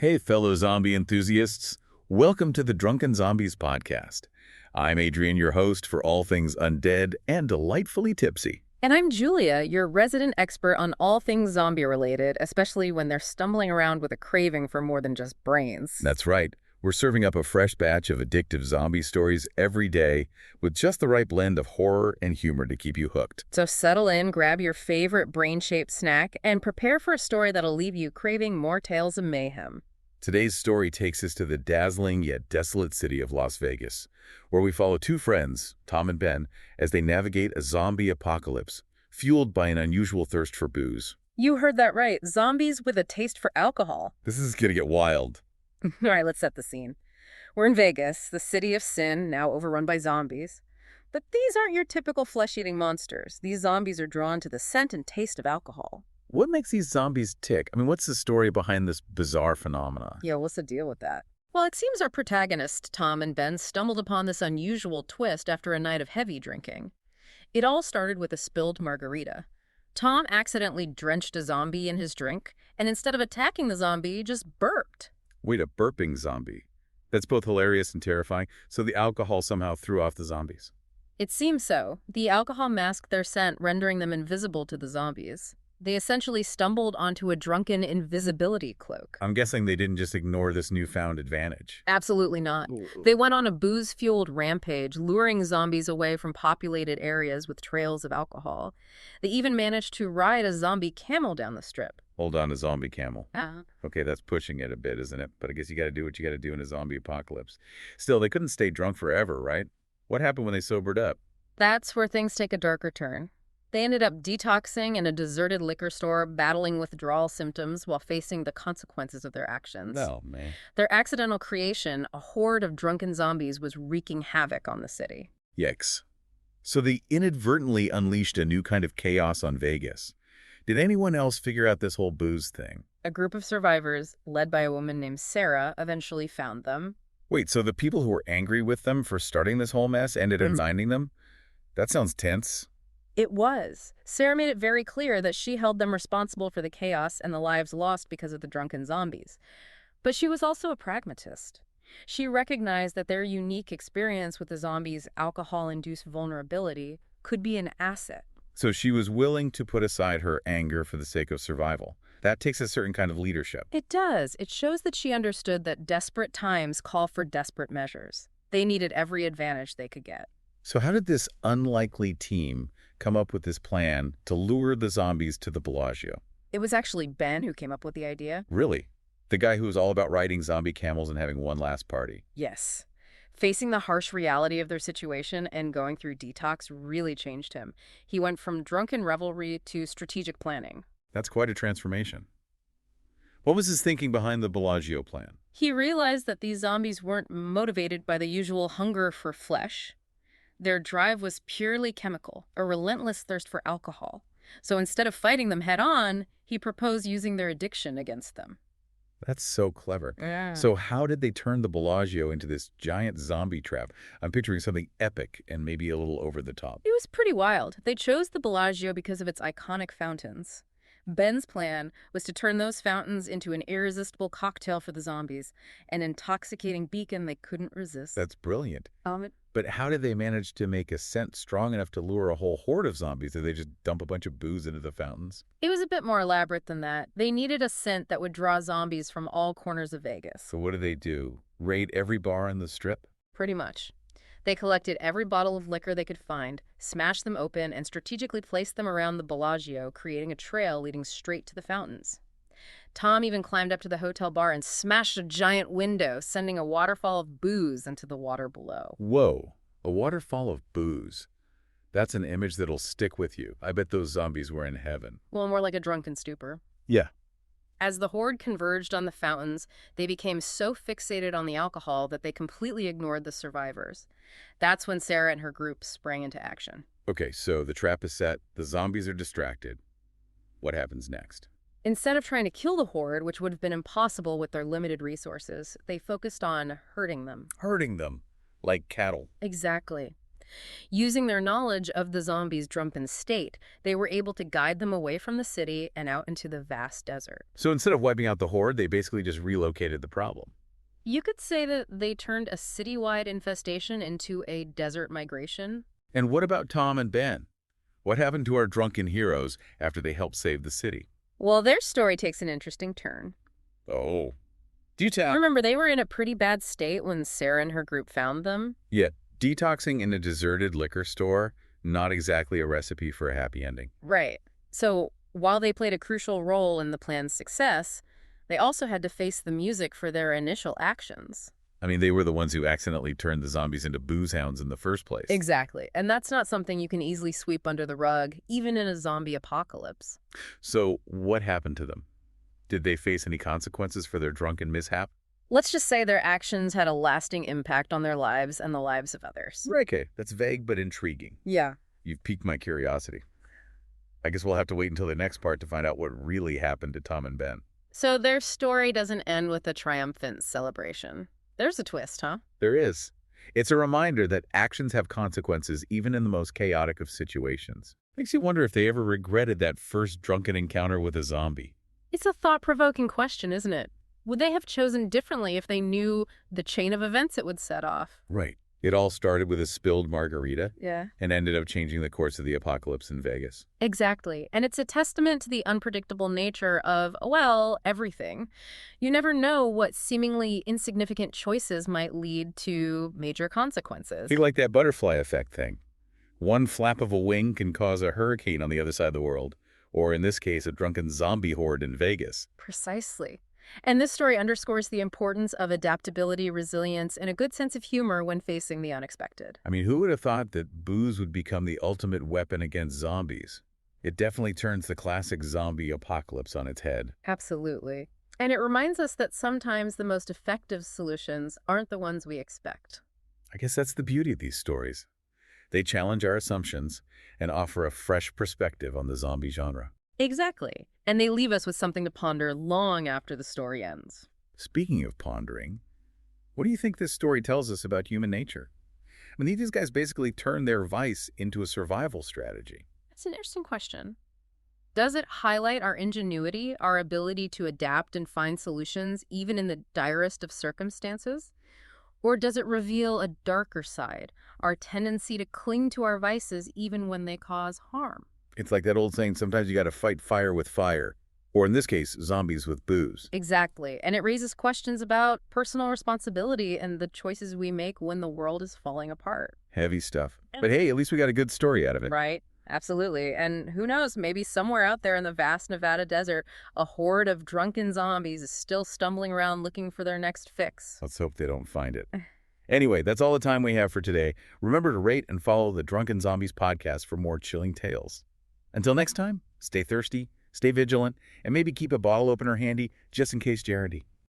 Hey, fellow zombie enthusiasts. Welcome to the Drunken Zombies podcast. I'm Adrian, your host for all things undead and delightfully tipsy. And I'm Julia, your resident expert on all things zombie-related, especially when they're stumbling around with a craving for more than just brains. That's right. We're serving up a fresh batch of addictive zombie stories every day with just the right blend of horror and humor to keep you hooked. So settle in, grab your favorite brain-shaped snack, and prepare for a story that'll leave you craving more tales of mayhem. Today's story takes us to the dazzling yet desolate city of Las Vegas, where we follow two friends, Tom and Ben, as they navigate a zombie apocalypse, fueled by an unusual thirst for booze. You heard that right. Zombies with a taste for alcohol. This is gonna get wild. All right, let's set the scene. We're in Vegas, the city of sin, now overrun by zombies. But these aren't your typical flesh-eating monsters. These zombies are drawn to the scent and taste of alcohol. What makes these zombies tick? What's the story behind this bizarre phenomena? Yeah, what's the deal with that? Well, it seems our protagonists, Tom and Ben, stumbled upon this unusual twist after a night of heavy drinking. It all started with a spilled margarita. Tom accidentally drenched a zombie in his drink, and instead of attacking the zombie, just burped. Wait, a burping zombie. That's both hilarious and terrifying. So the alcohol somehow threw off the zombies. It seems so. The alcohol masked their scent, rendering them invisible to the zombies. They essentially stumbled onto a drunken invisibility cloak. I'm guessing they didn't just ignore this newfound advantage. Absolutely not. They went on a booze-fueled rampage, luring zombies away from populated areas with trails of alcohol. They even managed to ride a zombie camel down the strip. Hold on, a zombie camel. Uh-huh. Okay, that's pushing it a bit, isn't it? But I guess you gotta do what you gotta do in a zombie apocalypse. Still, they couldn't stay drunk forever, right? What happened when they sobered up? That's where things take a darker turn. They ended up detoxing in a deserted liquor store, battling withdrawal symptoms while facing the consequences of their actions. Oh, man. Their accidental creation, a horde of drunken zombies, was wreaking havoc on the city. Yikes. So they inadvertently unleashed a new kind of chaos on Vegas. Did anyone else figure out this whole booze thing? A group of survivors, led by a woman named Sarah, eventually found them. Wait, so the people who were angry with them for starting this whole mess ended up finding them? That sounds tense. It was. Sarah made it very clear that she held them responsible for the chaos and the lives lost because of the drunken zombies. But she was also a pragmatist. She recognized that their unique experience with the zombies' alcohol-induced vulnerability could be an asset. So she was willing to put aside her anger for the sake of survival. That takes a certain kind of leadership. It does. It shows that she understood that desperate times call for desperate measures. They needed every advantage they could get. So how did this unlikely team come up with this plan to lure the zombies to the Bellagio? It was actually Ben who came up with the idea. Really? The guy who was all about riding zombie camels and having one last party? Yes. Facing the harsh reality of their situation and going through detox really changed him. He went from drunken revelry to strategic planning. That's quite a transformation. What was his thinking behind the Bellagio plan? He realized that these zombies weren't motivated by the usual hunger for flesh. Their drive was purely chemical, a relentless thirst for alcohol. So instead of fighting them head-on, he proposed using their addiction against them. That's so clever. Yeah. So how did they turn the Bellagio into this giant zombie trap? I'm picturing something epic and maybe a little over the top. It was pretty wild. They chose the Bellagio because of its iconic fountains. Ben's plan was to turn those fountains into an irresistible cocktail for the zombies, an intoxicating beacon they couldn't resist. That's brilliant. But how did they manage to make a scent strong enough to lure a whole horde of zombies? Did they just dump a bunch of booze into the fountains? It was a bit more elaborate than that. They needed a scent that would draw zombies from all corners of Vegas. So what do? Raid every bar on the strip? Pretty much. They collected every bottle of liquor they could find, smashed them open, and strategically placed them around the Bellagio, creating a trail leading straight to the fountains. Tom even climbed up to the hotel bar and smashed a giant window, sending a waterfall of booze into the water below. Whoa, a waterfall of booze. That's an image that'll stick with you. I bet those zombies were in heaven. Well, more like a drunken stupor. Yeah. As the horde converged on the fountains, they became so fixated on the alcohol that they completely ignored the survivors. That's when Sarah and her group sprang into action. Okay, so the trap is set, the zombies are distracted. What happens next? Instead of trying to kill the horde, which would have been impossible with their limited resources, they focused on hurting them. Hurting them, like cattle. Exactly. Using their knowledge of the zombies' drunken state, they were able to guide them away from the city and out into the vast desert. So instead of wiping out the horde, they basically just relocated the problem. You could say that they turned a citywide infestation into a desert migration. And what about Tom and Ben? What happened to our drunken heroes after they helped save the city? Well, their story takes an interesting turn. Oh. Do tell. Remember, they were in a pretty bad state when Sarah and her group found them. Yet, detoxing in a deserted liquor store, not exactly a recipe for a happy ending. Right. So, while they played a crucial role in the plan's success, they also had to face the music for their initial actions. I mean, they were the ones who accidentally turned the zombies into booze hounds in the first place. Exactly. And that's not something you can easily sweep under the rug, even in a zombie apocalypse. So, what happened to them? Did they face any consequences for their drunken mishap? Let's just say their actions had a lasting impact on their lives and the lives of others. Right, okay. That's vague but intriguing. Yeah. You've piqued my curiosity. I guess we'll have to wait until the next part to find out what really happened to Tom and Ben. So their story doesn't end with a triumphant celebration. There's a twist, huh? There is. It's a reminder that actions have consequences even in the most chaotic of situations. Makes you wonder if they ever regretted that first drunken encounter with a zombie. It's a thought-provoking question, isn't it? Would they have chosen differently if they knew the chain of events it would set off? Right. It all started with a spilled margarita Yeah. and ended up changing the course of the apocalypse in Vegas. Exactly. And it's a testament to the unpredictable nature of, well, everything. You never know what seemingly insignificant choices might lead to major consequences. Think like that butterfly effect thing. One flap of a wing can cause a hurricane on the other side of the world, or in this case, a drunken zombie horde in Vegas. Precisely. And this story underscores the importance of adaptability, resilience, and a good sense of humor when facing the unexpected. I mean, who would have thought that booze would become the ultimate weapon against zombies? It definitely turns the classic zombie apocalypse on its head. Absolutely. And it reminds us that sometimes the most effective solutions aren't the ones we expect. I guess that's the beauty of these stories. They challenge our assumptions and offer a fresh perspective on the zombie genre. Exactly. And they leave us with something to ponder long after the story ends. Speaking of pondering, what do you think this story tells us about human nature? I mean, these guys basically turn their vice into a survival strategy. That's an interesting question. Does it highlight our ingenuity, our ability to adapt and find solutions even in the direst of circumstances? Or does it reveal a darker side, our tendency to cling to our vices even when they cause harm? It's like that old saying, sometimes you got to fight fire with fire, or in this case, zombies with booze. Exactly. And it raises questions about personal responsibility and the choices we make when the world is falling apart. Heavy stuff. But hey, at least we got a good story out of it. Right. Absolutely. And who knows, maybe somewhere out there in the vast Nevada desert, a horde of drunken zombies is still stumbling around looking for their next fix. Let's hope they don't find it. Anyway, that's all the time we have for today. Remember to rate and follow the Drunken Zombies podcast for more chilling tales. Until next time, stay thirsty, stay vigilant, and maybe keep a bottle opener handy just in case Jarity.